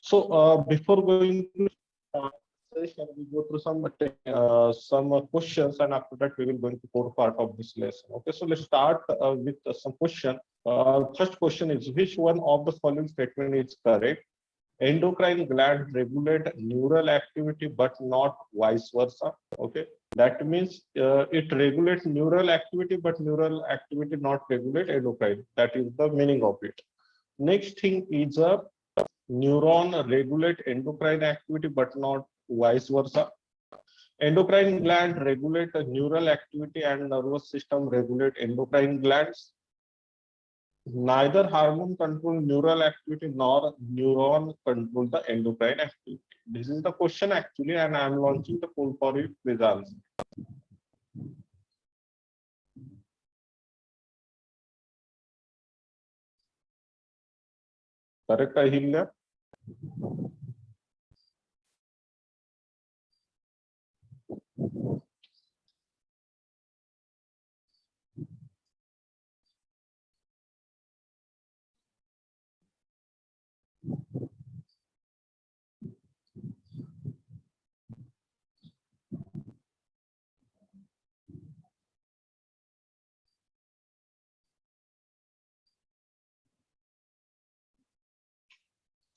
Before going to session, we go through some questions, and after that we will go into core part of this lesson. Okay, so let's start with some question. First question is, which one of the following statement is correct? Endocrine gland regulate neural activity but not vice versa. Okay, that means it regulates neural activity but neural activity not regulate endocrine. That is the meaning of it. Next thing is a neuron regulate endocrine activity but not vice versa. Endocrine gland regulate neural activity and nervous system regulate endocrine glands. Neither hormone control neural activity nor neuron control the endocrine activity. This is the question actually, and I am launching the poll for it with answer. Correct, Ahilya?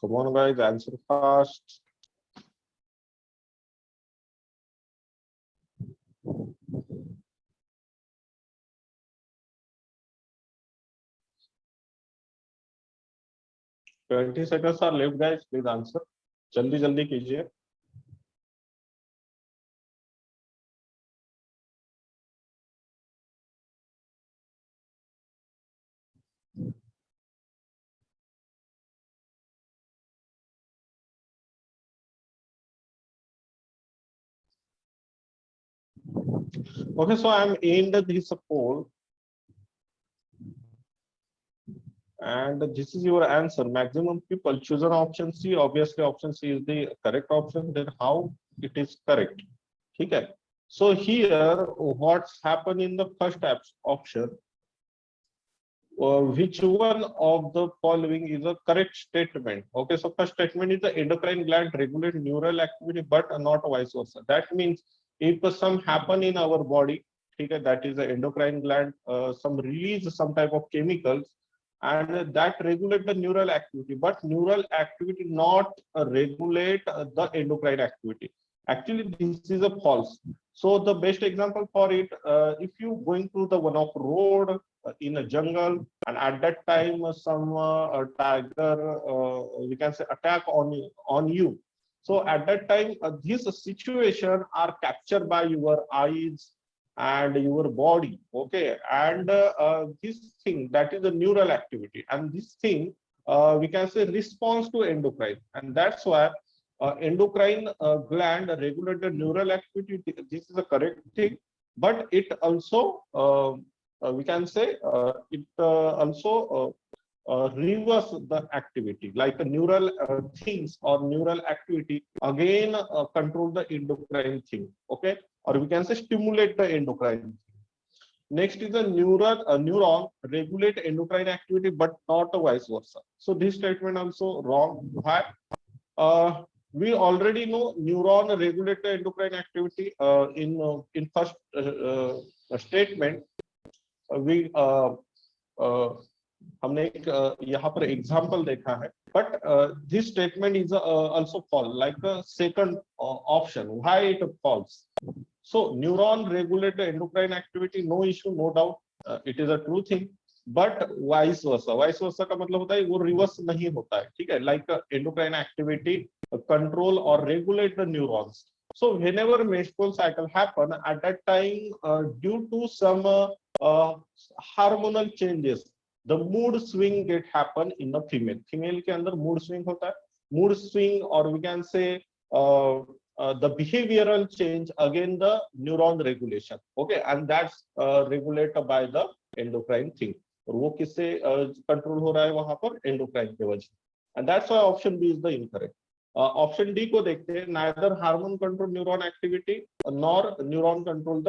Come on, guys, answer fast. Twenty seconds are left, guys. Please answer. जल्दी जल्दी कीजिए. Okay, so I am in this poll, and this is your answer. Maximum people choose an option C. Obviously, option C is the correct option. Then how it is correct? Okay. So here, what's happened in the first option? Which one of the following is a correct statement? Okay, so first statement is the endocrine gland regulate neural activity, but not vice versa. That means if some happen in our body, okay, that is the endocrine gland, some release some type of chemicals, and that regulate the neural activity, but neural activity not regulate the endocrine activity. Actually, this is a false. So the best example for it, if you going through the one of road in a jungle, and at that time some tiger, we can say, attack on you. So at that time, this situation are captured by your eyes and your body. Okay, and this thing, that is a neural activity, and this thing we can say response to endocrine, and that's why endocrine gland regulate the neural activity. This is a correct thing, but it also we can say it also reverse the activity, like a neural things or neural activity again control the endocrine thing. Okay, or we can say stimulate the endocrine. Next is a neuron regulate endocrine activity but not vice versa. So this statement also wrong. Why? We already know neuron regulate the endocrine activity in first statement. We हमने एक यहाँ पर example देखा है, but this statement is also false, like the second option. Why it false? So neuron regulate the endocrine activity, no issue, no doubt, it is a true thing, but vice versa. Vice versa का मतलब होता है वो reverse नहीं होता है, ठीक है, like endocrine activity control or regulate the neurons. So whenever menstrual cycle happen, at that time due to some hormonal changes, the mood swing get happen in the female. Female के अंदर mood swing होता है, mood swing, or we can say the behavioral change, again the neuron regulation. Okay, and that's regulated by the endocrine thing. और वो किससे control हो रहा है वहां पर? एंडोक्राइन के वजह. And that's why option B is the incorrect. Option D को देखते हैं. Neither hormone control neuron activity nor neuron control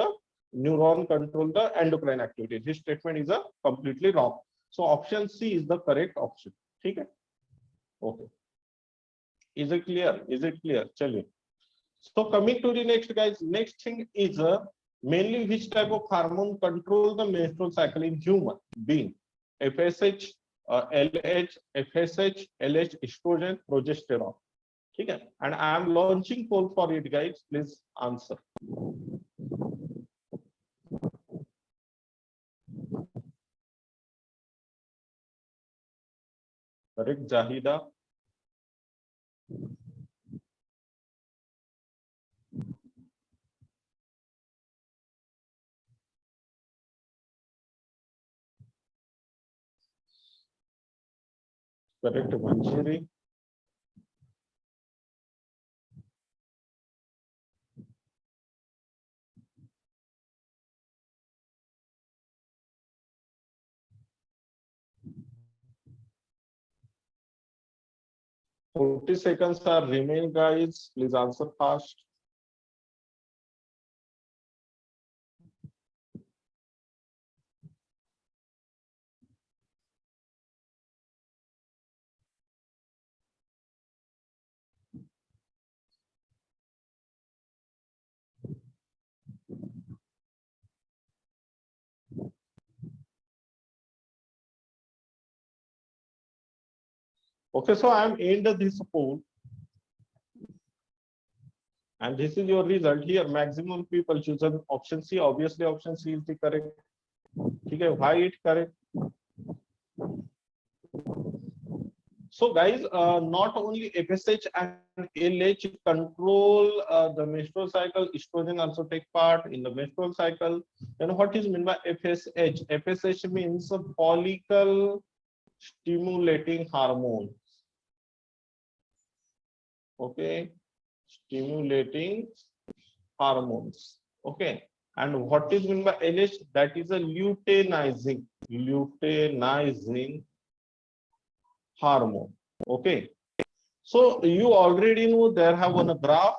the endocrine activity. This statement is a completely wrong. So option C is the correct option. ठीक है? Okay. Is it clear? Is it clear? चलिए. So coming to the next, guys, next thing is mainly which type of hormone control the menstrual cycle in human being? FSH, LH, FSH, LH, estrogen, progesterone. ठीक है? And I am launching poll for it, guys. Please answer. Correct, Jahida. Correct, Manjiri. Forty seconds are remaining, guys. Please answer fast. Okay, so I am end this poll. And this is your result here. Maximum people chosen option C. Obviously, option C is the correct. Okay, why it correct? So, guys, not only FSH and LH control the menstrual cycle, estrogen also take part in the menstrual cycle. Then, what is meant by FSH? FSH means follicle stimulating hormone. Okay, stimulating hormones. Okay, and what is meant by LH? That is a luteinizing hormone. Okay, so you already know there have one graph.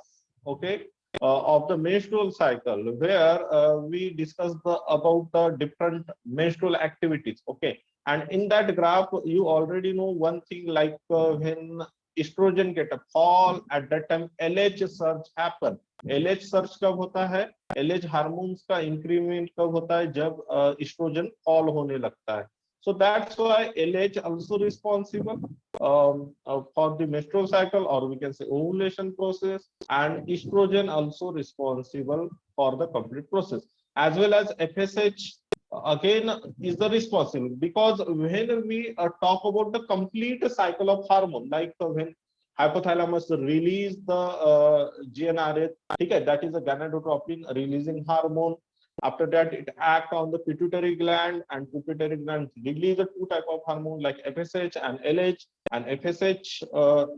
Okay, of the menstrual cycle where we discussed about the different menstrual activities. Okay, and in that graph you already know one thing, like when estrogen get a fall, at that time LH surge happen. LH surge कब होता है? LH hormones का increment कब होता है? जब estrogen fall होने लगता है. So that's why LH also responsible for the menstrual cycle, or we can say ovulation process, and estrogen also responsible for the complete process, as well as FSH again is the responsible, because when we talk about the complete cycle of hormone, like when hypothalamus release the GnRH, okay, that is a gonadotropin releasing hormone. After that, it acts on the pituitary gland, and pituitary gland release the two type of hormone like FSH and LH. And FSH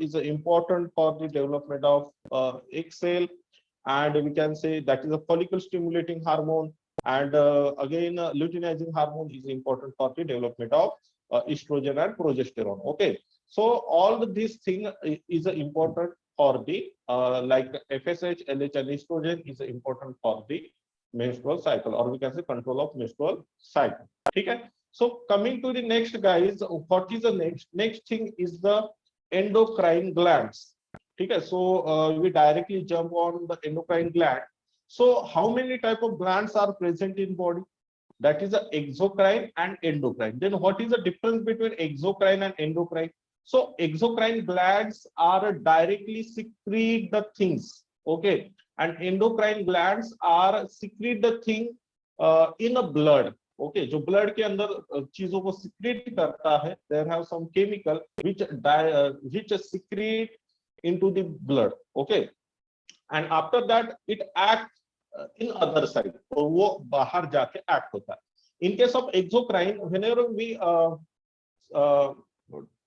is important for the development of egg cell, and we can say that is a follicle stimulating hormone. And again, luteinizing hormone is important for the development of estrogen and progesterone. Okay, so all of these things is important for the like FSH, LH, and estrogen is important for the menstrual cycle, or we can say control of menstrual cycle. Okay, so coming to the next, guys, what is the next thing is the endocrine glands. Okay, so we directly jump on the endocrine gland. So how many type of glands are present in body? That is the exocrine and endocrine. Then what is the difference between exocrine and endocrine? So exocrine glands are directly secrete the things. Okay, and endocrine glands are secrete the thing in a blood. Okay, जो blood के अंदर चीजों को secrete करता है, there have some chemical which secrete into the blood. Okay, and after that it acts in other side, तो वो बाहर जाके act होता है. In case of exocrine, whenever we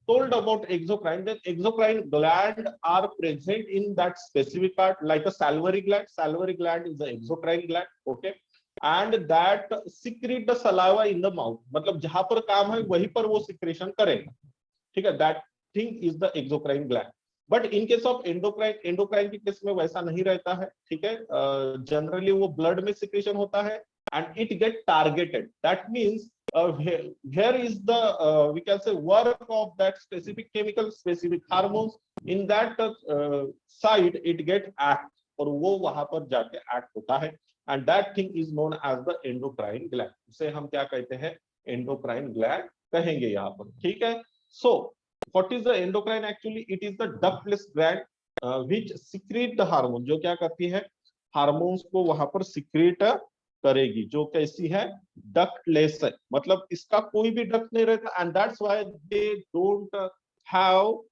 told about exocrine, then exocrine gland are present in that specific part, like a salivary gland. Salivary gland is the exocrine gland. Okay, and that secrete the saliva in the mouth. मतलब जहां पर काम है वहीं पर वो secretion करेगा. ठीक है, that thing is the exocrine gland. But in case of endocrine के केस में वैसा नहीं रहता है. ठीक है, जनरली वो ब्लड में सिक्रेशन होता है, and it get targeted. That means here is the we can say work of that specific chemical, specific hormones. In that side it get act, और वो वहां पर जाके एक्ट होता है, and that thing is known as the endocrine gland. उसे हम क्या कहते हैं? एंडोक्राइन ग्लैंड कहेंगे यहाँ पर. ठीक है. So what is the endocrine? Actually it is the ductless gland which secret the hormone. जो क्या करती है? हार्मोन्स को वहां पर सीक्रेट करेगी. जो कैसी है? डक्टलेस है, मतलब इसका कोई भी डक्ट नहीं रहता, and that's why they don't have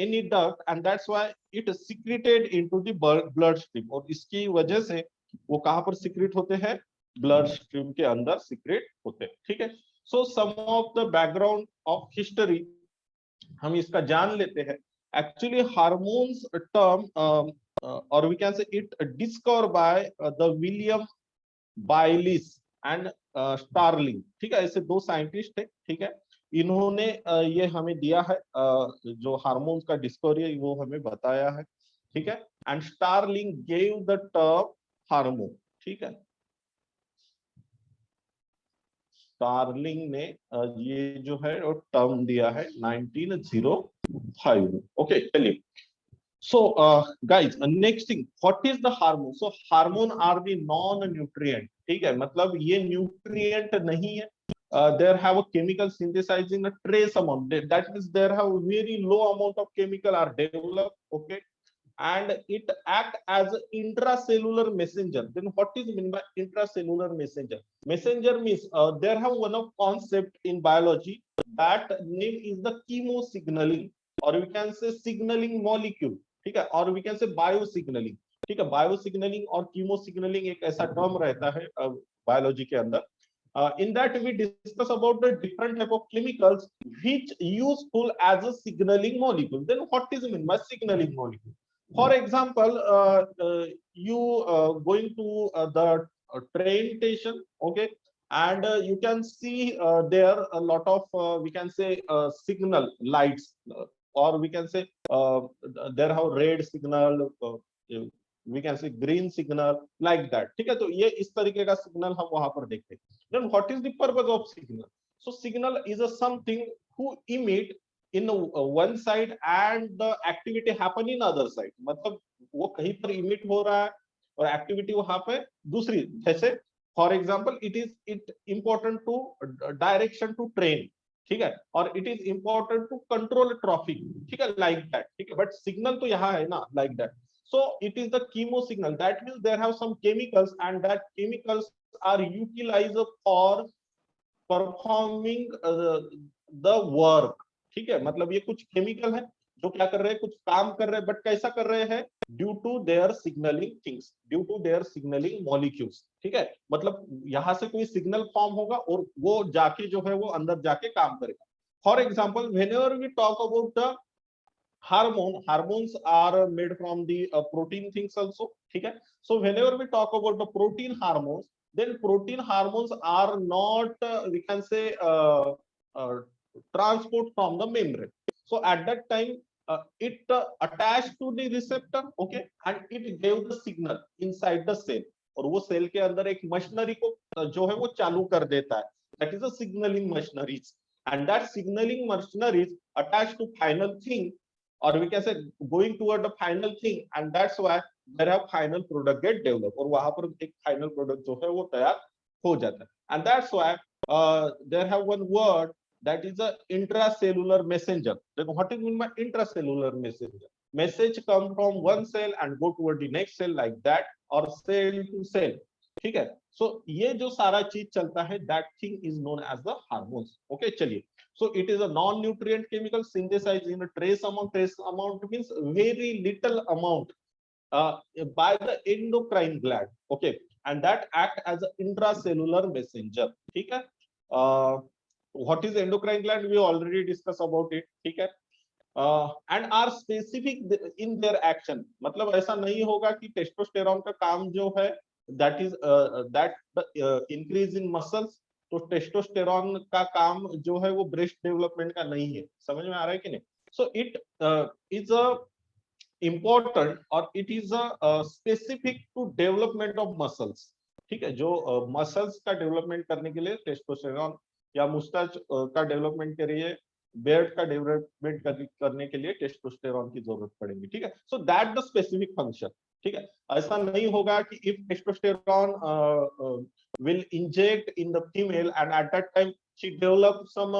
any duct, and that's why it is secreted into the blood stream. और इसकी वजह से वो कहां पर सीक्रेट होते हैं? ब्लड स्ट्रीम के अंदर सीक्रेट होते हैं. ठीक है. So some of the background of history हम इसका जान लेते हैं. एक्चुअली हार्मोन्स टर्म और we can say it discover by the William Bayliss and Starling. ठीक है. ऐसे दो साइंटिस्ट थे. ठीक है. इन्होंने ये हमें दिया है, जो हार्मोन्स का डिस्कवरी वो हमें बताया है. ठीक है. And Starlink gave the term hormone. ठीक है. स्टार्लिंग ने ये जो है वो टर्म दिया है 1905. ओके. चलिए. So guys, next thing, what is the hormone? So hormone are the non-nutrient. ठीक है. मतलब ये न्यूट्रिएंट नहीं है. There have a chemical synthesized in a trace amount. That means there have very low amount of chemical are developed. Okay. And it act as an intracellular messenger. Then what is meant by intracellular messenger? Messenger means there have one of concept in biology, that name is the chemosignaling, or we can say signaling molecule. ठीक है. और we can say biosignaling. ठीक है. बायोसिग्नलिंग और कीमोसिग्नलिंग एक ऐसा term रहता है बायोलॉजी के अंदर. In that we discuss about the different type of chemicals which useful as a signaling molecule. Then what is meant by signaling molecule? For example, you going to the train station. Okay. And you can see there a lot of we can say signal lights, or we can say there have red signal, we can say green signal, like that. ठीक है. तो ये इस तरीके का signal हम वहां पर देखते हैं. Then what is the purpose of signal? So signal is a something who emit in one side and the activity happen in other side. मतलब वो कहीं पर emit हो रहा है और activity वहां पे दूसरी. जैसे for example it important to direction to train. ठीक है. और it is important to control traffic. ठीक है. like that. ठीक है. but signal तो यहाँ है ना, like that. So it is the chemo signal. That means there have some chemicals, and that chemicals are utilized for performing the work. ठीक है. मतलब ये कुछ केमिकल है जो क्या कर रहे हैं? कुछ काम कर रहे हैं, बट कैसा कर रहे हैं? Due to their signalling things, due to their signalling molecules. ठीक है. मतलब यहाँ से कोई सिग्नल फॉर्म होगा और वो जाके जो है वो अंदर जाके काम करेगा. For example, whenever we talk about the hormones are made from the protein things also. ठीक है. So whenever we talk about the protein hormones, then protein hormones are not we can say transport from the membrane. So at that time it attached to the receptor. Okay. and it gave the signal inside the cell, और वो cell के अंदर एक machinery को जो है वो चालू कर देता है. that is a signaling machineries, and that signaling machineries attached to final thing, or we can say going toward the final thing, and that's why there have final product get developed, और वहां पर एक final product जो है वो तैयार हो जाता है. and that's why there have one word that is a intracellular messenger. Then what is mean by intracellular messenger? Message come from one cell and go toward the next cell, like that, or cell to cell. ठीक है. so ये जो सारा चीज चलता है, that thing is known as the hormones. okay. चलिए. So it is a non-nutrient chemical synthesized in a trace amount. Trace amount means very little amount by the endocrine gland. Okay. and that act as an intracellular messenger. ठीक है. what is endocrine gland? We already discussed about it. ठीक है. and are specific in their action. मतलब ऐसा नहीं होगा कि testosterone का काम जो है that is that increase in muscles. तो टेस्टोस्टेरोन का काम जो है वो ब्रेस्ट डेवलपमेंट का नहीं है. समझ में आ रहा है कि नहीं? So it is a important, or it is a specific to development of muscles. ठीक है, जो मसल्स का डेवलपमेंट करने के लिए टेस्टोस्टेरोन, या मुस्टाच का डेवलपमेंट के लिए, बेयर्ड का डेवलपमेंट करने के लिए टेस्टोस्टेरोन की जरूरत पड़ेगी। ठीक है, so that the specific function. ठीक है, ऐसा नहीं होगा कि if testosterone will inject in the female and at that time she develop some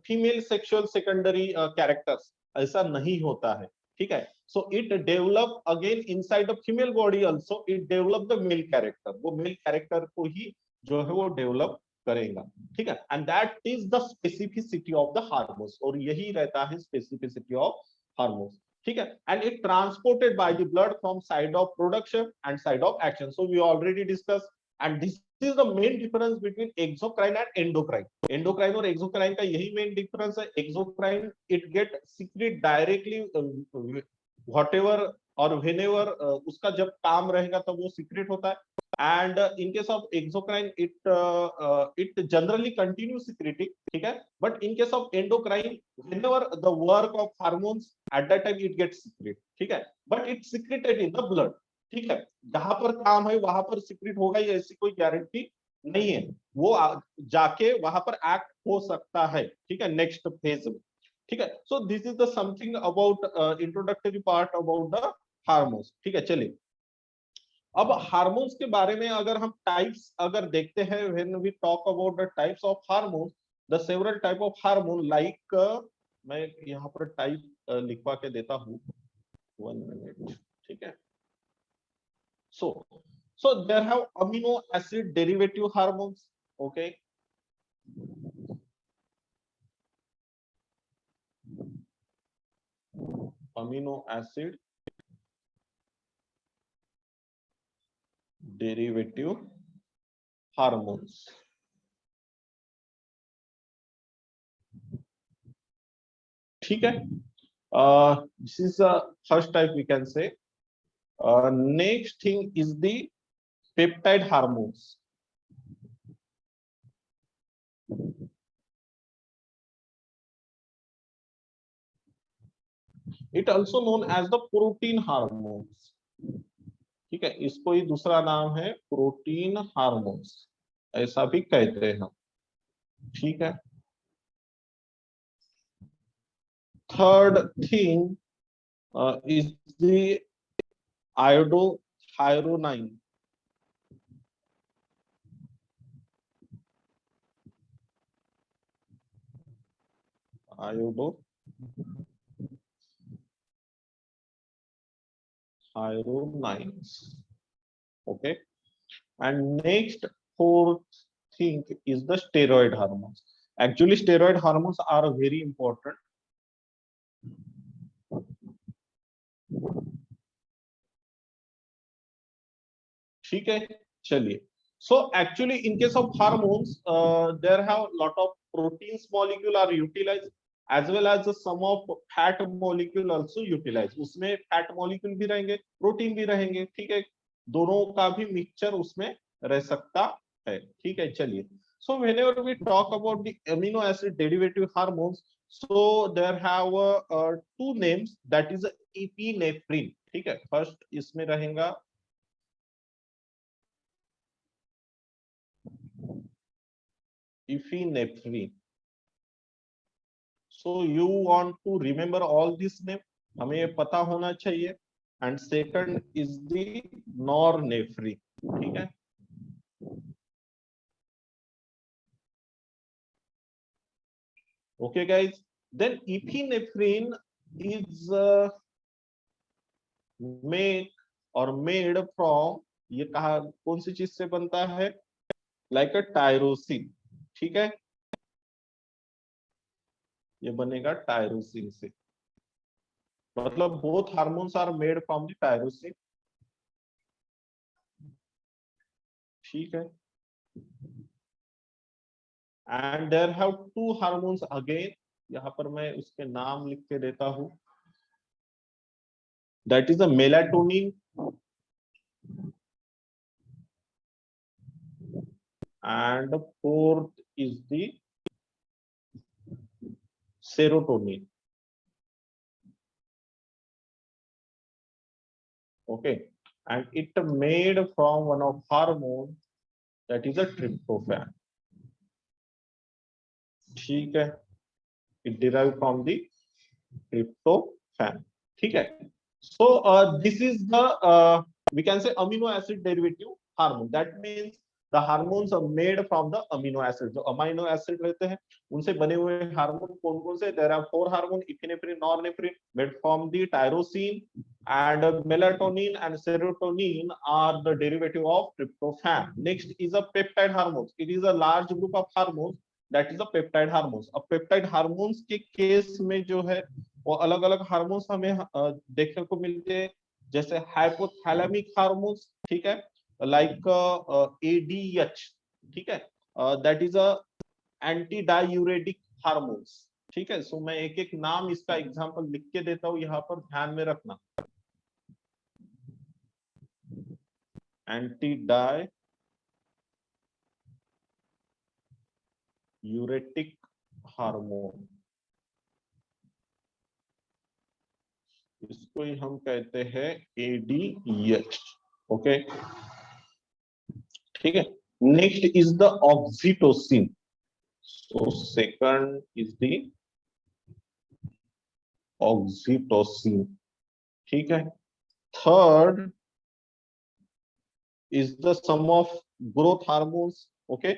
female sexual secondary characters, ऐसा नहीं होता है। ठीक है, so it develop again inside the female body also, it develop the male character, वो male character को ही जो है वो develop करेगा। ठीक है, and that is the specificity of the hormones, और यही रहता है specificity of hormones। ठीक है, and it transported by the blood from side of production and side of action, so we already discussed, and this is the main difference between exocrine and endocrine। endocrine और exocrine का यही main difference है। exocrine it get secret directly whatever और whenever उसका जब काम रहेगा तब वो secret होता है, and in case of exocrine it generally continues secreting। ठीक है, but in case of endocrine whenever the work of hormones at that time it gets secret। ठीक है, but it's secreted in the blood। ठीक है, जहां पर काम है वहां पर सीक्रेट होगा, ये ऐसी कोई गारंटी नहीं है, वो जाके वहां पर एक्ट हो सकता है। ठीक है, नेक्स्ट फेज में। ठीक है, so this is the something about introductory part about the hormones. ठीक है, चलिए अब हार्मोन्स के बारे में अगर हम टाइप्स अगर देखते हैं, when we talk about the types of hormones, the several type of hormone like, मैं यहाँ पर टाइप लिखवा के देता हूँ, 1 मिनट। ठीक है, so there have amino acid derivative hormones। okay, amino acid derivative hormones। ठीक है, this is the first type we can say। next thing is the peptide hormones। it also known as the protein hormones। ठीक है, इसको ही दूसरा नाम है protein hormones, ऐसा भी कहते हैं। ठीक है, third thing is the iodothyronine। iodothyronines। okay, and next fourth thing is the steroid hormones। actually steroid hormones are very important। ठीक है, चलिए, so actually in case of hormones there have lot of proteins molecule are utilized as well as some of fat molecule also utilized। उसमें fat molecule भी रहेंगे, protein भी रहेंगे। ठीक है, दोनों का भी मिक्सचर उसमें रह सकता है। ठीक है, चलिए, so whenever we talk about the amino acid derivative hormones, so there have two names, that is epinephrine। ठीक है, फर्स्ट इसमें रहेगा epinephrine। so you want to remember all this name, हमें ये पता होना चाहिए। and second is the norepinephrine। ठीक है, okay guys, then epinephrine is made or made from, ये कहा कौन सी चीज से बनता है, लाइक अ टायरोसिन। ठीक है, ये बनेगा टायरोसिन से, मतलब both hormones are made from the tyrosine. ठीक है, and there have two hormones again, यहाँ पर मैं उसके नाम लिख के देता हूं, that is a melatonin and fourth is the serotonin। okay, and it made from one of hormone that is a tryptophan. ठीक है, it derive from the tryptophan. ठीक है, so this is the we can say amino acid derivative hormone, that means the hormones are made from the amino acids। जो amino acid रहते हैं उनसे बने हुए हार्मोन कौन कौन से? There are 4 hormone, epinephrine, norepinephrine, made from the tyrosine, and melatonin and serotonin are the derivative of tryptophan। Next is a peptide hormones, it is a large group of hormones, that is a peptide hormones। अब peptide hormones के case में जो है वो अलग अलग hormones हमें देखने को मिलते हैं, जैसे हाइपोथैलेमिक हार्मोन्स, ठीक है, लाइक एडीएच, ठीक है, that is a anti diuretic hormones. ठीक है, सो मैं एक एक नाम इसका एग्जांपल लिख के देता हूं, यहाँ पर ध्यान में रखना। एंटी डायूरेटिक हार्मोन, इसको ही हम कहते हैं एडीएच। ओके, ठीक है। Next is the oxytocin, so second is the oxytocin. ठीक है, third is the some of growth hormones. Okay,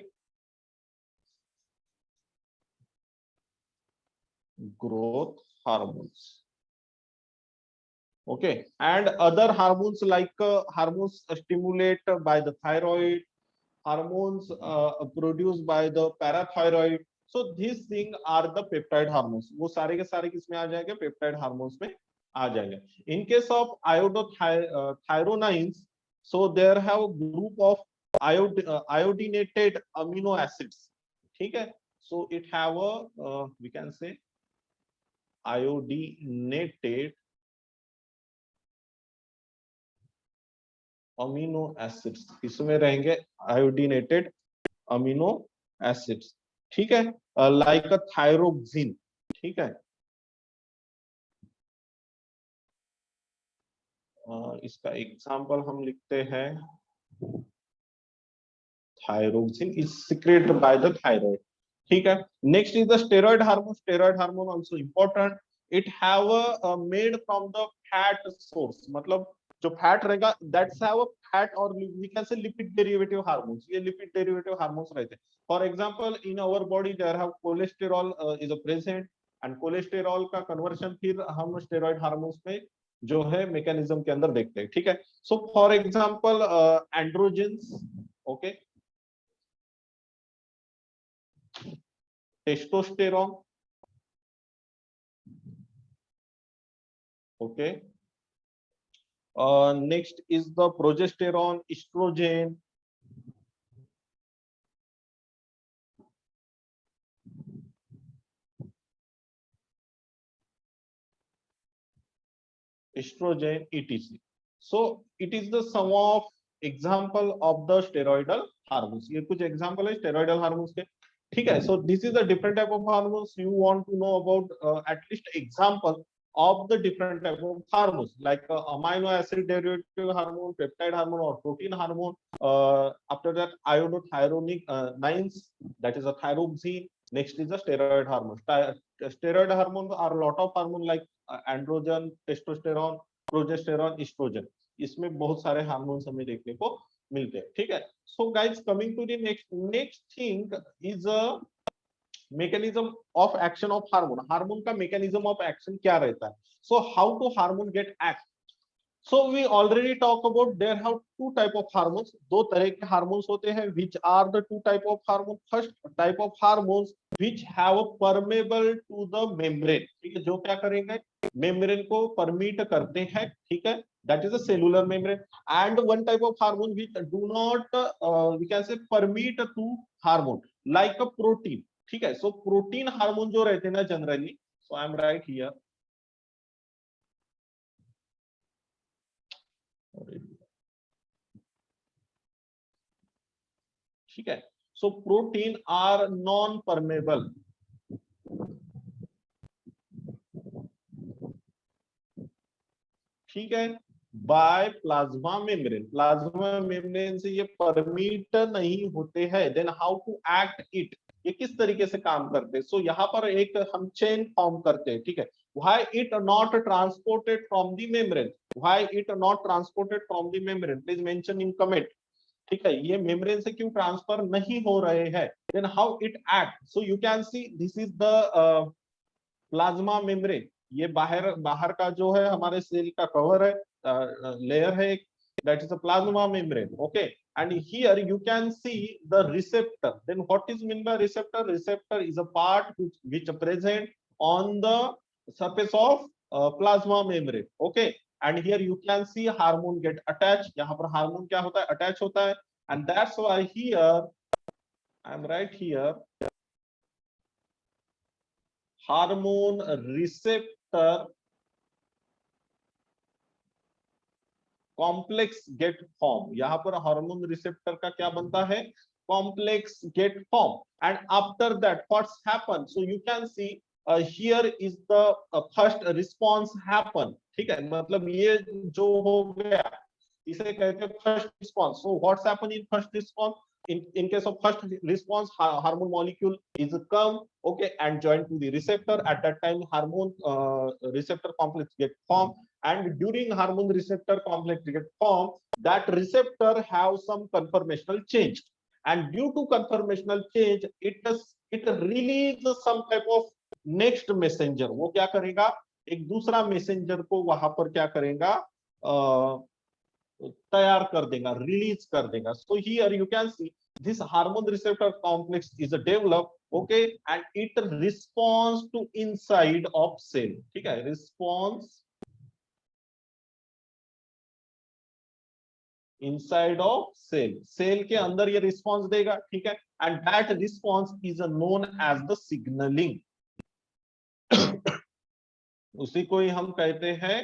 growth hormones। Okay, and other hormones like hormones stimulated by the thyroid, hormones produced by the parathyroid, so these things are the peptide hormones। वो सारे के सारे किसमें आ जाएंगे? Peptide hormones में आ जाएंगे। In case of iodothyronines, so there have group of iodinated amino acids। ठीक है, so it have a we can say iodinated amino acids, इसमें रहेंगे आयोडीनेटेड अमीनो एसिड्स। ठीक है, लाइक अ थायरोक्सिन। ठीक है, इसका एग्जांपल हम लिखते हैं, thyroxine is secreted by the thyroid. ठीक है, next is the steroid hormone. Steroid hormone also important, it have made from the fat source, मतलब जो फैट रहेगा दैट्स हैव अ फैट और we can say lipid derivative hormones, ये lipid derivative hormones रहते हैं। For example in our body there have cholesterol is a present, and cholesterol का conversion फिर हम स्टेरॉइड हार्मोन्स में जो है मैकेनिज्म के अंदर देखते हैं। ठीक है, so for example androgens, okay, testosterone, okay, next is the progesterone, estrogen, etc। so it is the sum of example of the steroidal hormones। ये कुछ example है steroidal hormones के। ठीक है, so this is the different type of hormones you want to know about, at least example of the different type of hormones like amino acid derivative hormone, peptide hormone or protein hormone, after that iodothyronine that is a thyroxine। Next is the steroid hormone। Steroid hormones are a lot of hormone like androgen, testosterone, progesterone, estrogen, इसमें बहुत सारे hormones हमें देखने को मिलते हैं। ठीक है, so guys coming to the next thing is a mechanism of action of hormone. Hormone का मैकेनिज्म ऑफ एक्शन क्या रहता है? So how to hormone get act? So we already talk about there have two type of hormones, दो तरह के hormones होते हैं। which are the two type of hormone? First type of hormones which have a permeable to the membrane। ठीक है, जो क्या करेंगे? मेम्ब्रेन को परमिट करते हैं। ठीक है, that is a cellular membrane। and one type of hormone which do not we can say permit to hormone like a protein। ठीक है, so protein हार्मोन जो रहते हैं ना generally, so I am right here, ठीक है, so protein are non permeable. ठीक है, by plasma membrane, plasma membrane से ये परमिट नहीं होते हैं। Then how to act it, ये किस तरीके से काम करते हैं? सो यहाँ पर एक हम चेन फॉर्म करते हैं, ठीक है। Why it not transported from the membrane, why it not transported from the membrane, please mention in comment, ठीक है। ये मेम्ब्रेन से क्यों ट्रांसफर नहीं हो रहे हैं? Then how it act, so you can see this is the plasma membrane. ये बाहर बाहर का जो है हमारे सेल का कवर है, लेयर है, that is a plasma membrane, okay, and here you can see the receptor. Then what is mean by receptor? Receptor is a part which present on the surface of plasma membrane, okay, and here you can see hormone get attached, यहाँ पर hormone क्या होता है? Attach होता है, and that's why here I am right here, hormone receptor complex get form, यहाँ पर hormone receptor का क्या बनता है? Complex get form. And after that what's happen, so you can see here is the first response happen, ठीक है, मतलब ये जो हो गया इसे कहते हैं first response. So what's happen in first response? In case of first response, hormone molecule is come, okay, and joined to the receptor. At that time hormone receptor complex get formed, and during hormone receptor complex get formed, that receptor have some conformational change, and due to conformational change it release some type of next messenger। वो क्या करेगा? एक दूसरा messenger को वहां पर क्या करेगा? तैयार कर देगा, रिलीज कर देगा। सो here you can C this hormone receptor complex is developed, okay, and it responds to inside of cell, ठीक है, response inside of cell, cell के अंदर ये response देगा, ठीक है, and that response is known as the signaling। उसी को ही हम कहते हैं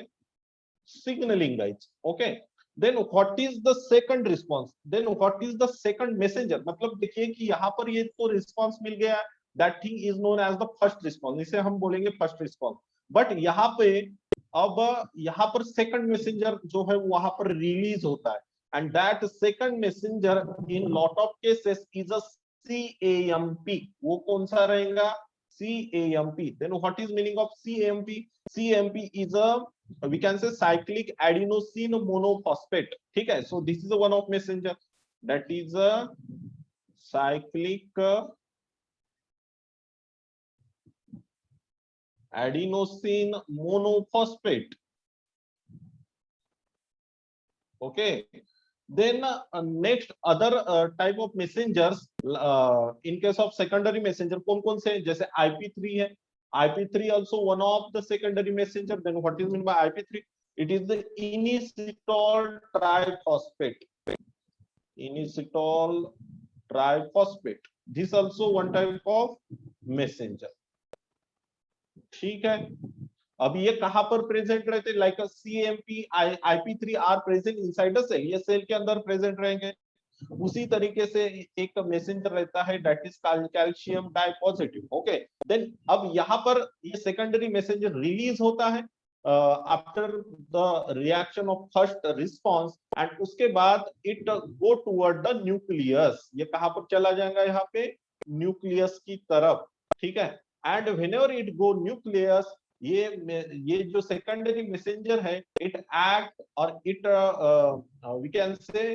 signaling, guys, okay। Then what is the second response? Then what is the second messenger? मतलब देखिए कि यहाँ पर ये तो response मिल गया, that thing is known as the first response, इसे हम बोलेंगे first response। but यहाँ पे अब यहाँ पर second messenger जो है वहां पर release होता है, and that second messenger in lot of cases is a CAMP। वो कौन सा रहेगा? CAMP। then what is meaning of CAMP? CAMP is a, we can say, cyclic adenosine monophosphate, ठीक है। so this is a one of messenger, that is a cyclic adenosine monophosphate, okay। then next other type of messengers in case of secondary messenger कौन कौन से? जैसे IP3 है, IP3 also one of the secondary messenger। then what is meant by IP3? it is the inositol triphosphate, inositol triphosphate, this also one type of messenger, ठीक है। अब ये कहां पर प्रेजेंट रहते? Like CMP IP3 are present inside the cell, ये cell के अंदर प्रेजेंट रहेंगे। उसी तरीके से एक मैसेंजर रहता है, that is calcium dipositive, okay. Then अब यहाँ पर ये सेकेंडरी मैसेंजर रिलीज होता है after the reaction of first response, and उसके बाद it go toward the nucleus. ये कहां पर चला जाएगा? यहाँ पे न्यूक्लियस की तरफ, ठीक है। And whenever it go nucleus, ये जो सेकेंडरी मैसेंजर है, इट एक्ट और it we can say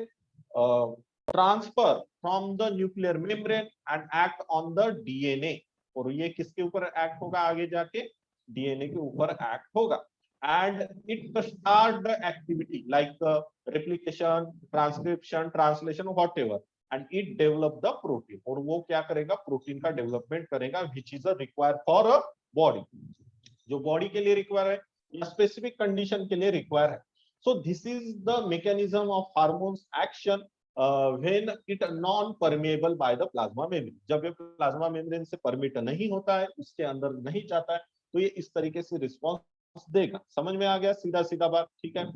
transfer from the nuclear membrane and act on the DNA. और ये किसके ऊपर एक्ट होगा? आगे जाके डीएनए के ऊपर एक्ट होगा, and it start the activity like replication, transcription, translation, whatever, and it develop the protein. और वो क्या करेगा? प्रोटीन का डेवलपमेंट करेगा, which is required for a body, जो बॉडी के लिए रिक्वायर है या स्पेसिफिक कंडीशन के लिए रिक्वायर है। So this is the mechanism of hormones action when it non permeable by the plasma membrane. जब ये प्लाज्मा मेम्ब्रेन से परमिट नहीं होता है, उसके अंदर नहीं जाता है, तो ये इस तरीके से रिस्पॉन्स देगा। समझ में आ गया? सीधा सीधा बात, ठीक है।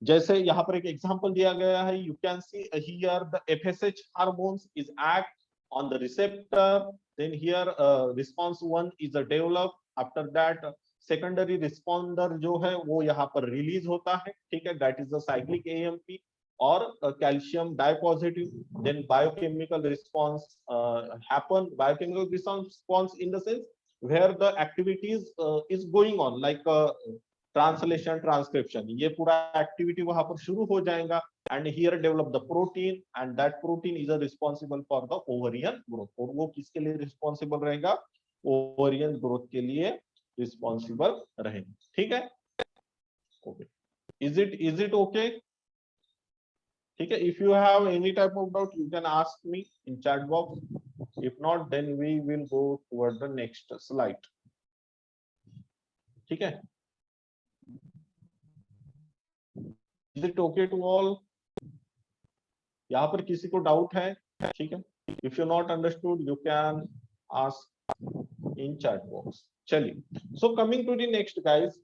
जैसे यहाँ पर एक एग्जांपल दिया गया है, you can see here the FSH hormones is act on the receptor, then here response 1 is developed, after that secondary responder जो है वो यहाँ पर रिलीज होता है, ठीक है, that is the cyclic AMP और calcium dipositive. Then biochemical response happen, biochemical response in the sense where the activities is going on like translation transcription, ये पूरा एक्टिविटी वहां पर शुरू हो जाएगा. And here develop the protein and that protein is responsible for the ovarian growth. और वो किसके लिए रिस्पॉन्सिबल रहेगा? ओवरियन ग्रोथ के लिए रिस्पॉन्सिबल रहेगा. ठीक है, ओके. Is it okay? ठीक है, if you have any type of doubt you can ask me in chat box. If not, then we will go toward the next slide. ठीक है, is it okay to all? यहाँ पर किसी को doubt है? ठीक है, if you not understood you can ask in chat box. चलिए, so coming to the next guys.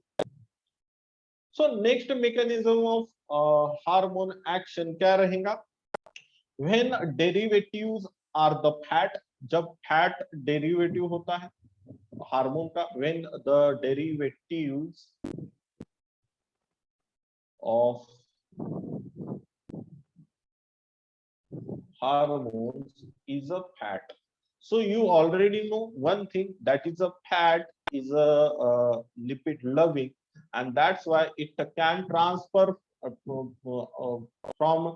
So next mechanism of hormone action क्या रहेगा? When derivatives are the fat, जब फैट डेरिवेटिव होता है हार्मोन का, when the derivatives of hormones is a fat. So you already know one thing, that is a fat is a lipid loving, and that's why it can transfer from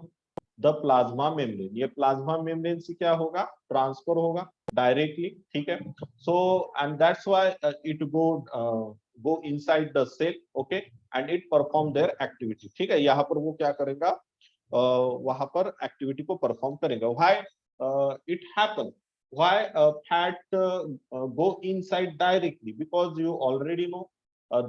the plasma membrane. ये plasma membrane से क्या होगा? Transfer होगा directly. ठीक है, so and that's why it go inside the cell. Okay, and it perform their activity. ठीक है, यहाँ पर वो क्या करेगा? वहां पर एक्टिविटी को परफॉर्म करेगा. Why it happen? Why fat go inside directly? Because you already know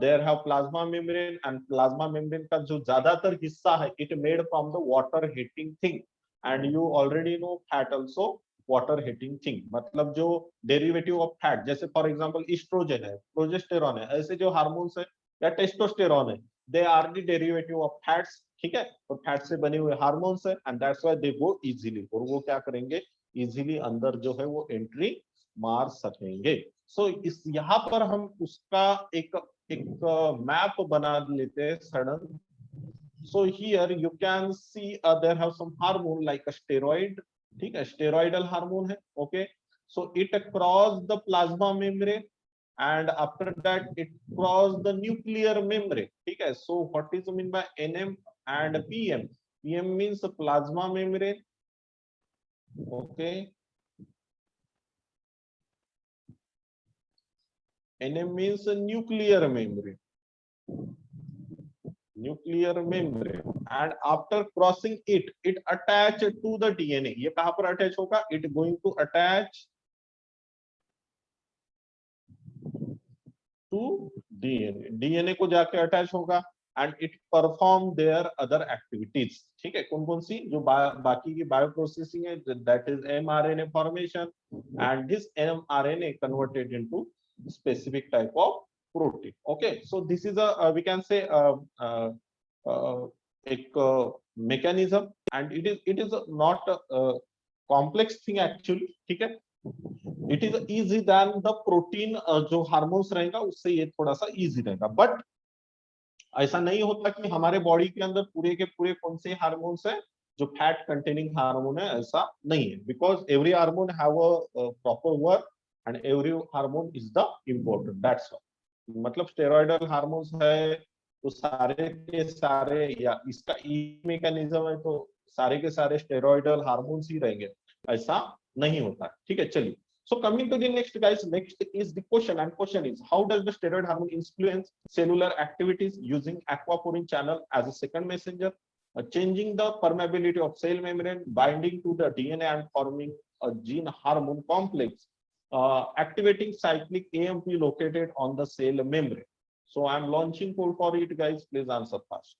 there have plasma membrane, and plasma membrane का जो ज्यादातर हिस्सा है it made from the water heating thing, and you already know fat also water heating thing. मतलब जो derivative of fat, जैसे for example estrogen है, progesterone है, ऐसे जो हार्मोन्स है या टेस्टोस्टेरॉन है, they are the derivative of fats. ठीक है, तो फैट से बने हुए हार्मोन्स है, and that's why they go easily. और वो क्या करेंगे? इजीली अंदर जो है वो एंट्री मार सकेंगे. सो इस यहाँ पर हम उसका एक मैप बना लेते हैं sudden. So here you can see there have some hormone like a steroid. ठीक है, स्टेरॉइडल हार्मोन है. Okay, so it cross the plasma membrane and after that it cross the nuclear membrane. ठीक है, so what is mean by NM and PM? PM means plasma membrane. Okay, NM means a nuclear membrane. Nuclear membrane, and after crossing it, it attach to the DNA. ये कहाँ पर attach होगा? It going to attach to DNA. DNA को जाके attach होगा and it perform their other activities. ठीक है, कौन कौन सी? जो बाकी की बायो प्रोसेसिंग है, that is mRNA formation, and this mRNA converted into specific type of protein. Okay, so this is a we can say एक mechanism, and it is not a complex thing actually. ठीक है, it is easy than the protein. जो hormones रहेगा उससे ये थोड़ा सा easy रहेगा, बट ऐसा नहीं होता कि हमारे बॉडी के अंदर पूरे के पूरे कौन से हार्मोन्स है जो फैट कंटेनिंग हार्मोन है, ऐसा नहीं है. Because every hormone have a proper work and every hormone is the important. That's all. मतलब स्टेरॉइडल हार्मोन्स है तो सारे के सारे, या इसका ई मैकेनिज्म है तो सारे के सारे स्टेरॉइडल हार्मोन्स ही रहेंगे, ऐसा नहीं होता. ठीक है, चलिए. So coming to the next guys, next is the question, and question is how does the steroid hormone influence cellular activities using aquaporin channel as a second messenger, changing the permeability of cell membrane, binding to the DNA and forming a gene hormone complex, activating cyclic AMP located on the cell membrane. So I am launching poll for it guys, please answer fast.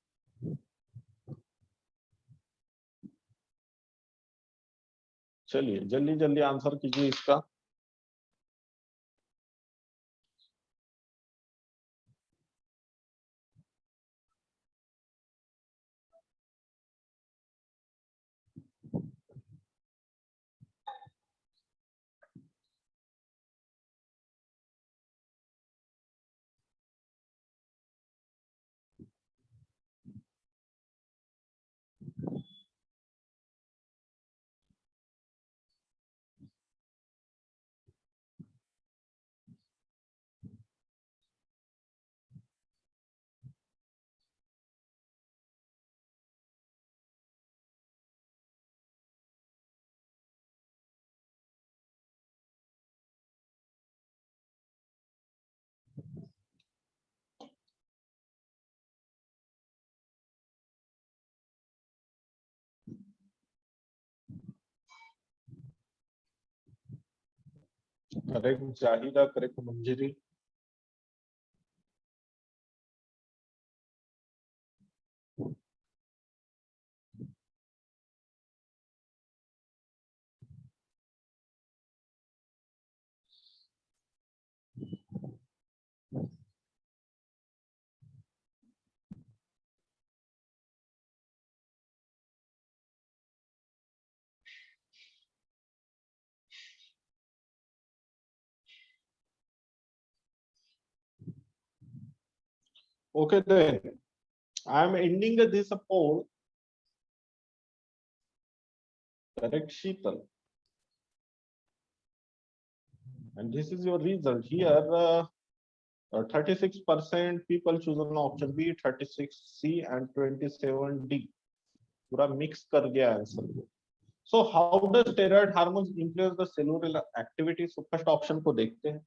चलिए जल्दी जल्दी answer कीजिए इसका. Correct Zahida, correct Manjiri. Okay, then I am ending this poll. Correct, Sheetal. And this is your result here. 36% people choose an option B, 36C and 27D. पूरा mix कर दिया answer को. So how does steroid hormones influence the cellular activity? So first option को देखते हैं.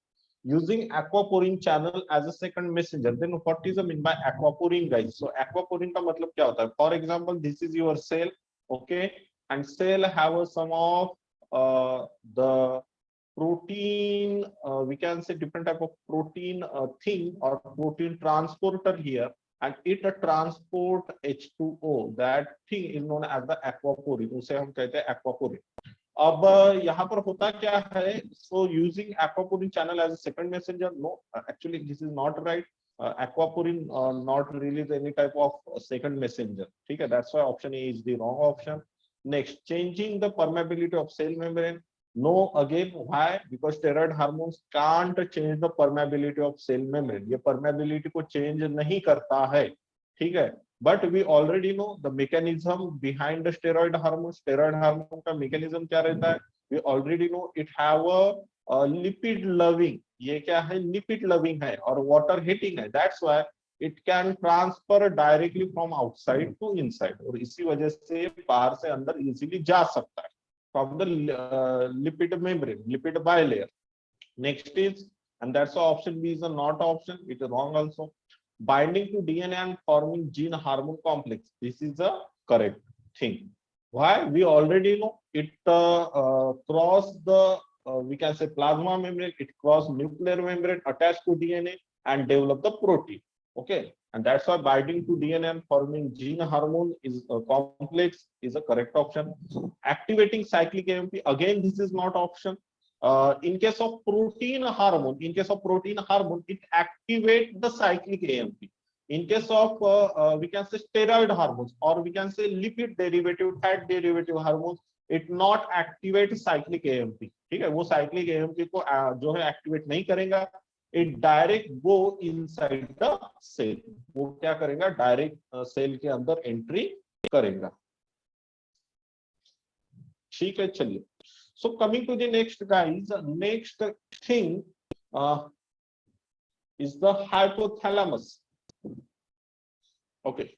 Using aquaporin channel as a second messenger. Then what is the mean by aquaporin, guys? So aquaporin का मतलब क्या होता है? For example, this is your cell, okay, and cell have some of the protein. We can say different type of protein thing or protein transporter here, and it transport H2O. That thing is known as the aquaporin. उसे हम कहते हैं aquaporin. अब यहाँ पर होता क्या है? So using aquaporin channel as a second messenger, no, actually this is not right. Aquaporin not release any type of second messenger. ठीक है, that's why option A is the wrong option. Next, changing the permeability of cell membrane. No, again, why? Because steroid hormones can't change the permeability of cell membrane. ये permeability को change नहीं करता है, ठीक है. But we already know the mechanism behind the steroid hormone. Steroid hormone का mechanism क्या रहता है? We already know it have a lipid loving. ये क्या है? Lipid loving है और water hating है. That's why it can transfer directly from outside to inside. और इसी वजह से बाहर से अंदर easily जा सकता है from the lipid membrane, lipid bilayer. Next is, and that's why option B is a not option. It is wrong also. Binding to DNA and forming gene hormone complex. This is the correct thing. Why? We already know it cross the we can say plasma membrane, it cross nuclear membrane, attached to DNA and develop the protein. Okay, and that's why binding to DNA and forming gene hormone is complex is a correct option. Activating cyclic AMP, again this is not option. In case of protein hormone, it activates the cyclic AMP. In case of we can say steroid hormones or we can say lipid derivative, fat derivative hormones, it not activate cyclic AMP. ठीक है, वो cyclic AMP को जो है activate नहीं करेगा. It direct go inside the cell. वो क्या करेगा? Direct cell के अंदर entry करेगा. ठीक है, चलिए. So coming to the next, guys, next thing is the hypothalamus. Okay.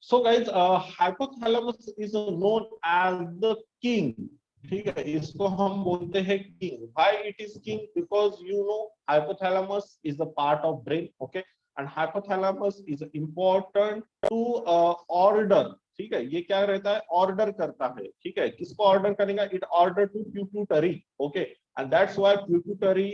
So guys, hypothalamus is known as the king. ठीक है, इसको हम बोलते हैं king. Why it is king? Because you know hypothalamus is a part of brain. Okay, and hypothalamus is important to order. ठीक है, ये क्या रहता है? ऑर्डर करता है. ठीक है, किसको ऑर्डर करेगा? It order to pituitary. Okay, and that's why pituitary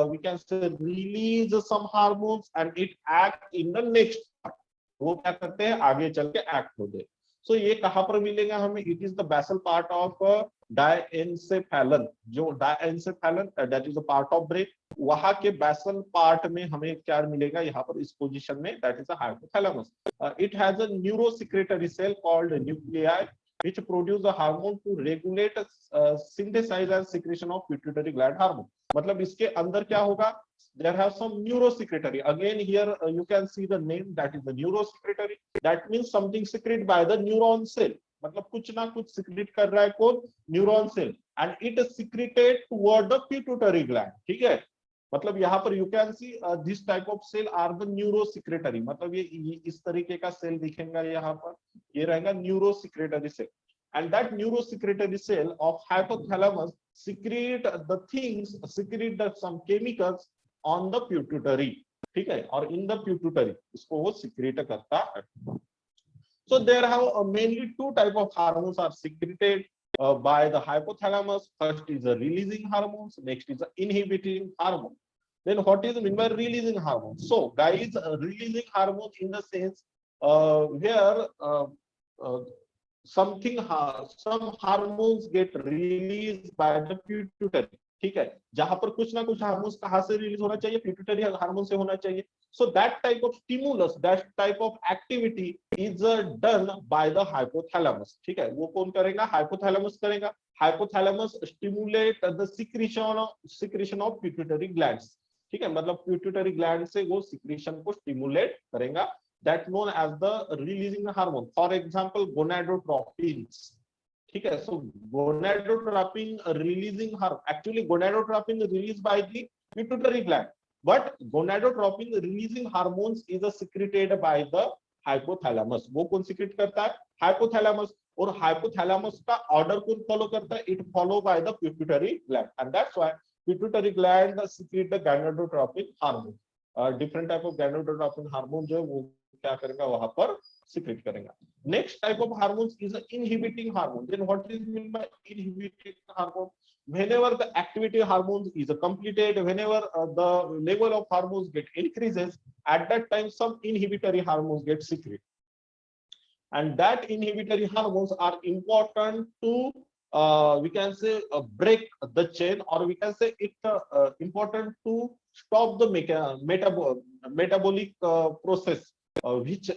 we can say release some hormones and it act in the next part. वो क्या करते हैं? आगे चल के एक्ट होते हैं. सो ये कहां पर मिलेगा हमें? It is the basal part of diencephalon. जो diencephalon that is a part of brain, वहां के बेसल पार्ट में हमें क्या मिलेगा? यहाँ पर इस पोजीशन में, that is a hypothalamus. It has a neurosecretory cell called nuclei which produce a hormone to regulate synthesize and secretion of pituitary gland hormone. मतलब इसके अंदर क्या होगा? There have some neurosecretory. Again here you can see the name, that is the neurosecretory. That means something secreted by the neuron cell. मतलब कुछ ना कुछ secrete कर रहा है कौन? Neuron cell, and it is secreted toward the pituitary gland. ठीक है, मतलब यहाँ पर you can see this type of cell are the neurosecretory. मतलब ये इस तरीके का सेल दिखेगा यहाँ पर, ये रहेगा neurosecretory cell. And that neurosecretory cell of hypothalamus secrete the things, secrete the some chemicals on the pituitary. ठीक है, और इन द pituitary इसको वो secrete करता है. So there have mainly two type of hormones are secreted. by the hypothalamus. First is the releasing hormones, next is the inhibiting hormone. Then what is meant by releasing hormone? So guys, releasing hormone in the sense where some hormones get released by the pituitary. ठीक है, जहां पर कुछ ना कुछ hormones कहां से release होना चाहिए, पिट्यूटरी हार्मोन से होना चाहिए. So that type of stimulus, that type of activity is done by the hypothalamus. ठीक है, वो कौन करेगा? हाइपोथैलेमस करेगा. Hypothalamus stimulate the secretion of pituitary glands. ठीक है, मतलब पिट्यूटरी ग्लैंड से वो सिक्रीशन को स्टिमुलेट करेगा. That known as the releasing hormone. For example, gonadotropins. ठीक है, so gonadotropin releasing hormone. Actually, gonadotropin released by the pituitary gland, but gonadotropin releasing hormones is secreted by the hypothalamus. वो कौन secrete करता है? Hypothalamus. और hypothalamus का order कौन follow करता है? It follow by the pituitary gland, and that's why pituitary gland secrete the gonadotropin hormone. Different type of gonadotropin hormone जो है वो क्या करेगा? वहां पर secrete करेगा. Next type of hormones is an inhibiting hormone. Then what is meant by inhibiting hormone? Whenever the activity hormones is completed, whenever the level of hormones get increases, at that time some inhibitory hormones get secreted, and that inhibitory hormones are important to we can say break the chain, or we can say it important to stop the metabolic process which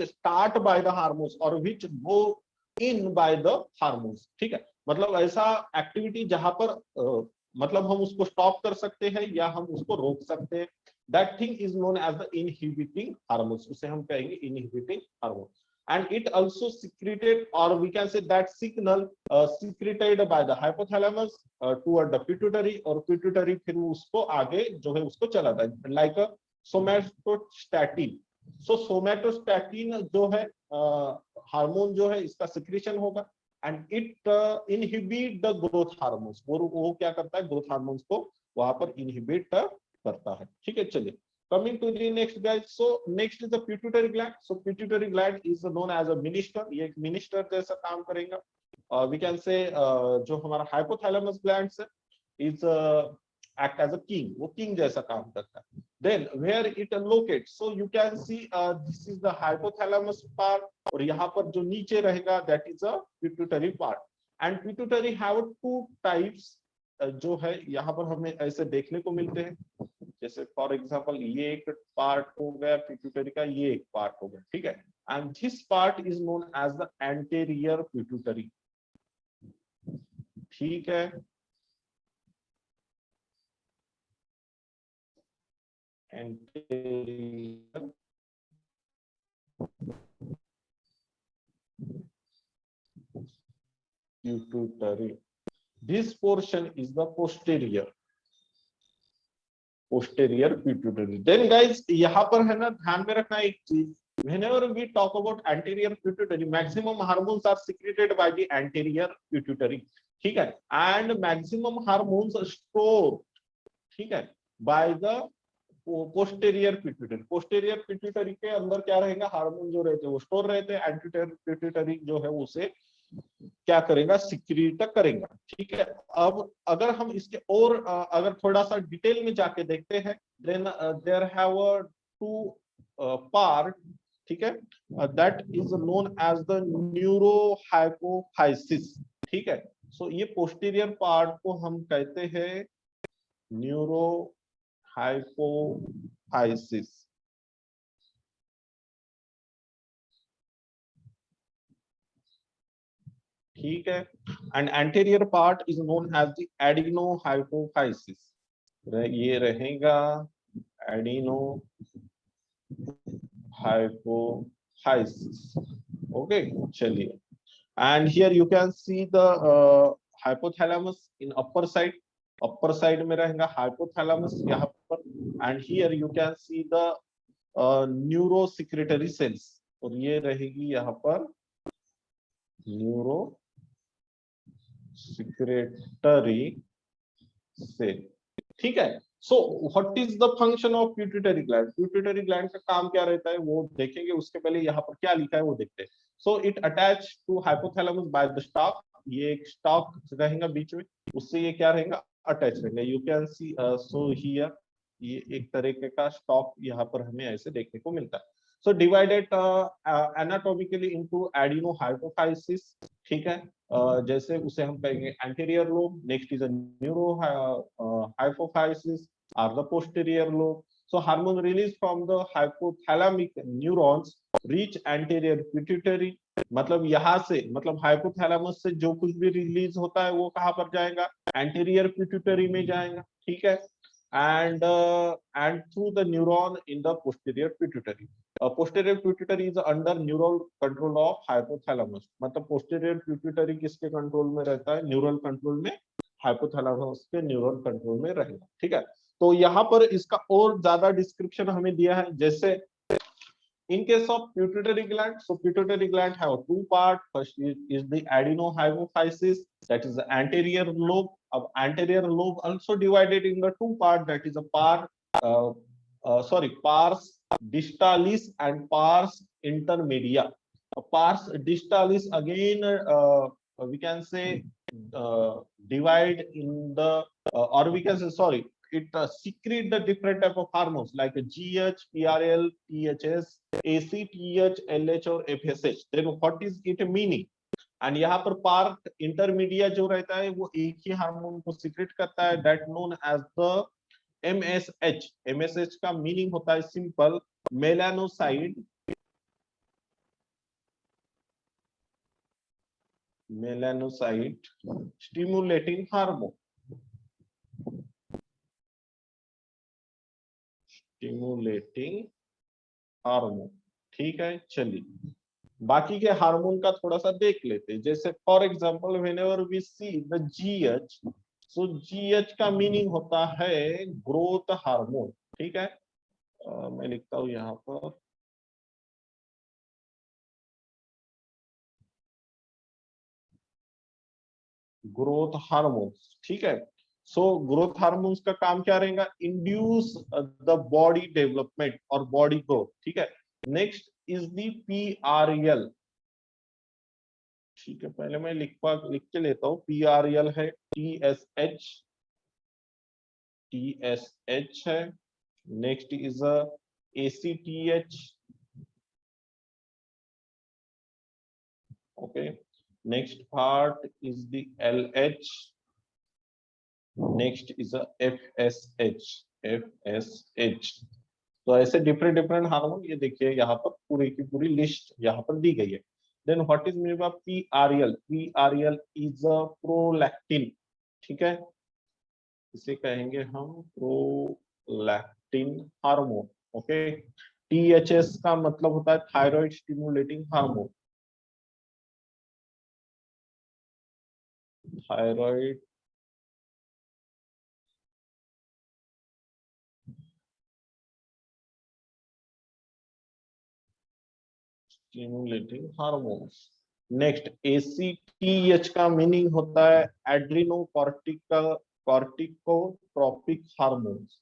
start by the hormones or which go in by the hormones. ठीक है, मतलब ऐसा activity जहां पर मतलब हम उसको stop कर सकते हैं या हम उसको रोक सकते हैं. That thing is known as the inhibiting hormones. उसे हम कहेंगे inhibiting hormone. And it also secreted, or we can say that signal secreted by the hypothalamus toward the pituitary, और pituitary फिर उसको आगे जो है उसको चलाता है, like a somatostatin. So somatostatin जो है हार्मोन जो है इसका सिक्रीशन होगा, and it inhibit the growth hormones. वो क्या करता है? ग्रोथ हार्मोन्स को वहां पर इनहिबिट करता है. ठीक है, चलिए coming to the next guys. So next is the pituitary gland. So pituitary gland is known as a minister. ये एक minister जैसा काम करेगा. We can say जो हमारा hypothalamus glands है is act as a king. वो king जैसा काम करता है. Then where it locates, so you can see this is the hypothalamus part, और यहाँ पर जो नीचे रहेगा that is a pituitary part. And pituitary have two types जो है यहाँ पर हमें ऐसे देखने को मिलते हैं. जैसे फॉर एग्जांपल ये एक पार्ट हो गया पिट्यूटरी का, ये एक पार्ट हो गया. ठीक है, and this part is known as the anterior pituitary. ठीक है, anterior pituitary. This portion is the posterior pituitary. Then guys यहाँ पर है ना, ध्यान में रखना एक चीज. Whenever we talk about anterior pituitary, maximum hormones are secreted by the anterior pituitary. ठीक है, and maximum hormones stored, ठीक है, by the posterior pituitary. posterior pituitary के अंदर क्या रहेगा? हार्मोन जो रहते हैं वो स्टोर रहते हैं. anterior pituitary जो है उसे क्या करेगा? सिक्रीट करेगा. ठीक है, अब अगर हम इसके और अगर थोड़ा सा डिटेल में जाके देखते हैं, then there have two part. ठीक है, that is known as the neurohypophysis. ठीक है, सो ये पोस्टीरियर पार्ट को हम कहते हैं न्यूरोहाइपोफाइसिस. ठीक है, and anterior part is known as the adenohypophysis. ये रहेगा एडिनोहाइपोफाइसिस. ओके, चलिए, and here you can see the hypothalamus in upper side में रहेगा हाइपोथैलेमस यहाँ पर, and here you can see the neuro secretory cells, और ये रहेगी यहाँ पर न्यूरो सिक्रेटरी सेल. ठीक है, so what is the function of pituitary gland? Pituitary gland का काम क्या रहता है वो देखेंगे. उसके पहले यहाँ पर क्या लिखा है वो देखते हैं. So it attach to hypothalamus by the staff. ये एक स्टॉक रहेगा बीच में, उससे ये क्या रहेगा, अटैच रहेगा। You can C so here, ये एक तरीके का स्टॉक यहाँ पर हमें ऐसे देखने को मिलता है। So divided anatomically into adenohypophysis, ठीक है। जैसे उसे हम कहेंगे anterior lobe, next is a neurohypophysis are the posterior lobe. So hormone released from the hypothalamic neurons reach anterior pituitary, मतलब यहाँ से, मतलब हाइपोथैलेमस से जो कुछ भी रिलीज होता है वो कहाँ पर जाएगा, एंटीरियर पिट्यूटरी में जाएगा, ठीक है। and through the neuron in the posterior pituitary. Posterior pituitary is under neural control of hypothalamus, मतलब posterior pituitary किसके कंट्रोल में रहता है, न्यूरल कंट्रोल में, हाइपोथैलेमस के न्यूरल कंट्रोल में रहेगा, ठीक है। तो यहाँ पर इसका और ज्यादा डिस्क्रिप्शन हमें दिया है, जैसे in case of pituitary gland, so pituitary gland have two part. First is the adenohypophysis, that is the anterior lobe. Of anterior lobe also divided in the two part, that is a pars distalis and pars intermedia. Pars distalis again, we can say divide in the or we can say, sorry, it secrete the different type of hormones like GH, PRL, THS, AC, TH, LH और FSH. Then what is it meaning? And यहाँ पर part intermedia जो रहता है वो एक ही hormone को secret करता है, that known as the MSH. MSH का मीनिंग होता है simple, melanocyte stimulating hormone, stimulating hormone, ठीक है। चलिए बाकी के हार्मोन का थोड़ा सा देख लेते हैं, जैसे for example whenever we see the GH, so GH का मीनिंग होता है ग्रोथ हार्मोन, ठीक है। मैं लिखता हूं यहाँ पर ग्रोथ हार्मोन्स, ठीक है। सो ग्रोथ हार्मोन्स का काम क्या रहेगा, इंड्यूस द बॉडी डेवलपमेंट और बॉडी ग्रोथ, ठीक है। नेक्स्ट इज दी पीआरएल, ठीक है, पहले मैं लिख के लेता हूँ, पीआरएल है, टीएसएच है, next is ACTH, okay. Next part is the LH, next is FSH. तो ऐसे डिफरेंट डिफरेंट हार्मोन, ये देखिए यहाँ पर पूरी की पूरी लिस्ट यहाँ पर दी गई है। Then what is mean by PRL, PRL is a prolactin, ठीक है, इसे कहेंगे हम प्रोलैक्टिन हार्मोन, ओके। टीएचएस का मतलब होता है thyroid stimulating hormone, thyroid stimulating hormones. Next ACTH का मीनिंग होता है एड्रिनो कॉर्टिकोट्रोपिक हार्मोन्स,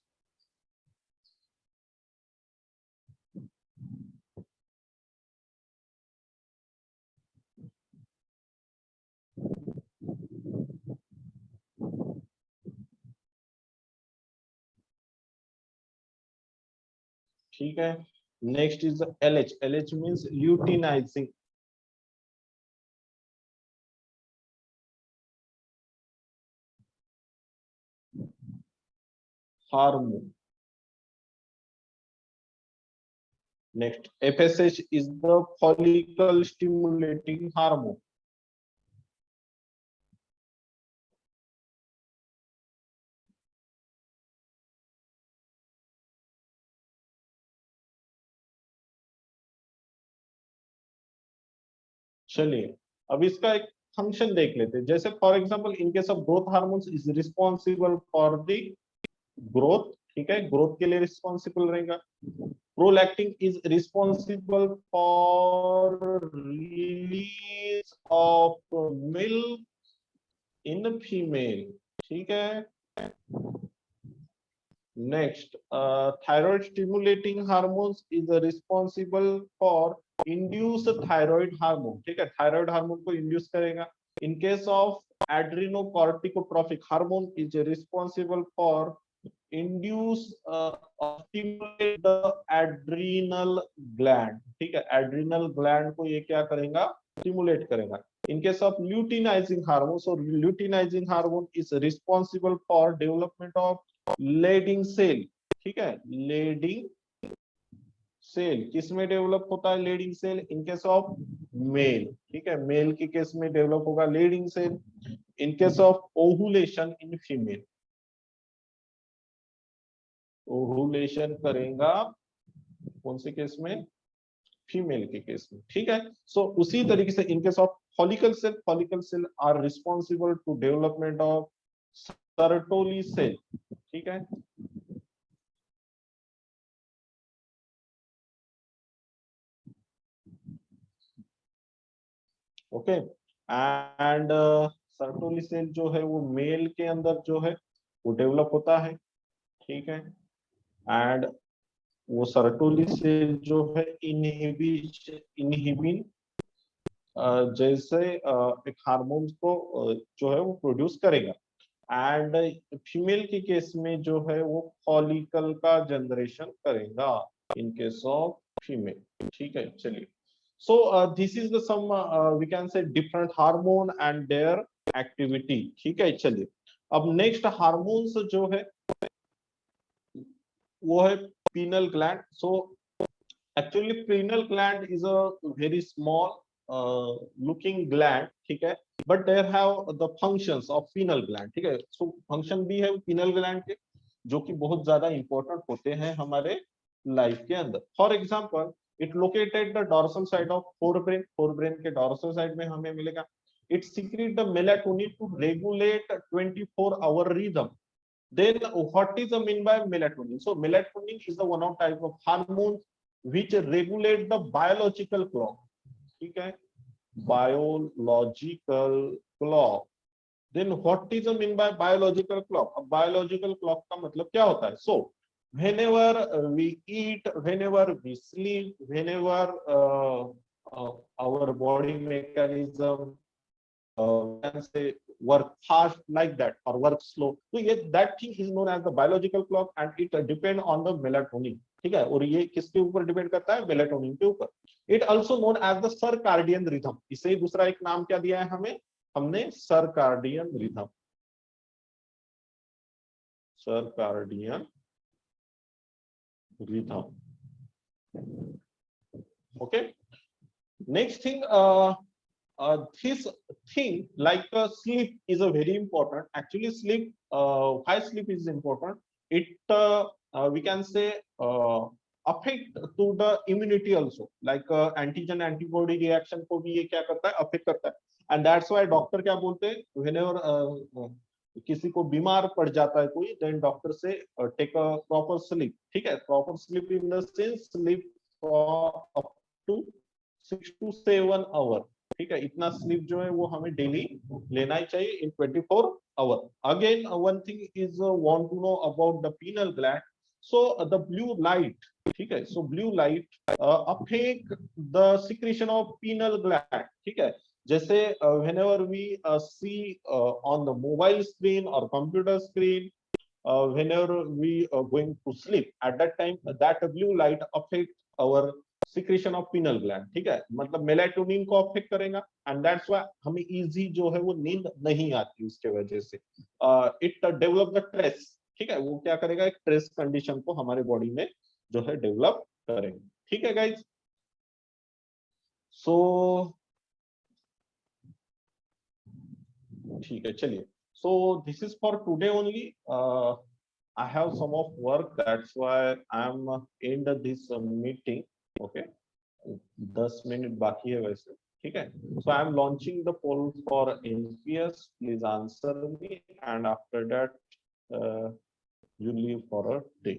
ठीक है। Next is LH, LH means luteinizing hormone. Next FSH is the follicle stimulating hormone, चलिए अब इसका एक फंक्शन देख लेते हैं, जैसे for example in case of growth hormones is responsible for the growth, ठीक है, ग्रोथ के लिए रिस्पॉन्सिबल रहेगा। Prolactin is responsible for release of milk in female, ठीक है। Next thyroid stimulating hormones is responsible for induce thyroid hormone, ठीक है, thyroid hormone को इंड्यूस करेगा। In case of adrenocorticotropic hormone is responsible for induce or stimulate the adrenal gland. ठीक है, adrenal gland को ये क्या करेगा, stimulate करेगा. In case of luteinizing hormone, so luteinizing hormone is responsible for development of Leydig cell. ठीक है, Leydig cell किसमें डेवलप होता है, Leydig cell, in case of male. ठीक है, मेल के केस में डेवलप होगा Leydig cell. In case of ovulation in female, ovulation करेगा कौन से केस में, फीमेल के केस में. ठीक है, सो उसी तरीके से in case of follicle cell are responsible to development of Sertoli cell. ठीक है, ओके. एंड सर्टोली सेल जो है वो मेल के अंदर जो है वो डेवलप होता है. ठीक है, एंड वो सर्टोली सेल जो है इनहिबिन जैसे एक हार्मोन्स को जो है वो प्रोड्यूस करेगा. एंड फीमेल के केस में जो है वो फॉलिकल का जनरेशन करेगा इन केस ऑफ फीमेल. ठीक है, चलिए. So this is the some we can say different hormone and their activity. ठीक है, चलिए. अब नेक्स्ट हार्मोन्स जो है वो है pineal gland. So actually pineal gland is a very small looking gland. ठीक है, but there have the functions of pineal gland. ठीक है, so function भी है pineal gland के जो कि बहुत ज्यादा इंपॉर्टेंट होते हैं हमारे लाइफ के अंदर. For example it located the dorsal side of forebrain. Forebrain के dorsal side में हमें मिलेगा. It secrete the melatonin to regulate 24-hour rhythm. Then what is the mean by melatonin? So melatonin is the one of type of hormones which regulate the biological clock. ठीक है, biological clock. Then what is the mean by biological clock? अब biological clock का मतलब क्या होता है? So whenever we eat, whenever we sleep, whenever our body mechanism can say work fast like that or work slow, so yet that thing is known as the biological clock and it depend on the melatonin. ठीक है, और ये किसके ऊपर depend करता है, melatonin के ऊपर. It also known as the circadian rhythm. इसे दूसरा एक नाम क्या दिया है हमें, हमने circadian rhythm, circadian rhythm. Okay, next thing, this thing like sleep is a very important. Actually sleep, why sleep is important, it we can say affect to the immunity also, like antigen antibody reaction को भी ये क्या करता है, affect करता है. And that's why doctor क्या बोलते हैं, whenever किसी को बीमार पड़ जाता है कोई, देन डॉक्टर से टेक अ प्रॉपर स्लीप. ठीक है, proper sleep in the sense sleep for up to 6 to 7 hour. ठीक है, इतना स्लीप जो है वो हमें डेली लेना ही चाहिए in 24 hour. Again one thing is want to know about the pineal gland. So the blue light, ठीक है, so blue light affect the secretion of pineal gland. ठीक है, जैसे whenever we see on the mobile screen or computer screen, whenever we are going to sleep, at that time that blue light affect our secretion of pineal gland. ठीक है, मतलब melatonin को affect करेगा and that's why हमें easy जो है वो नींद नहीं आती उसके वजह से. It develop the stress. ठीक है, वो क्या करेगा, एक स्ट्रेस कंडीशन को हमारे बॉडी में जो है डेवलप करेंगे. ठीक है गाइज, सो ठीक है, चलिए. So this is for today only. I have some of work, that's why I'm end this meeting. Okay, 10 minute बाकी है वैसे. ठीक है, so I am launching the poll for NPS. Please answer me, and after that you leave for a day.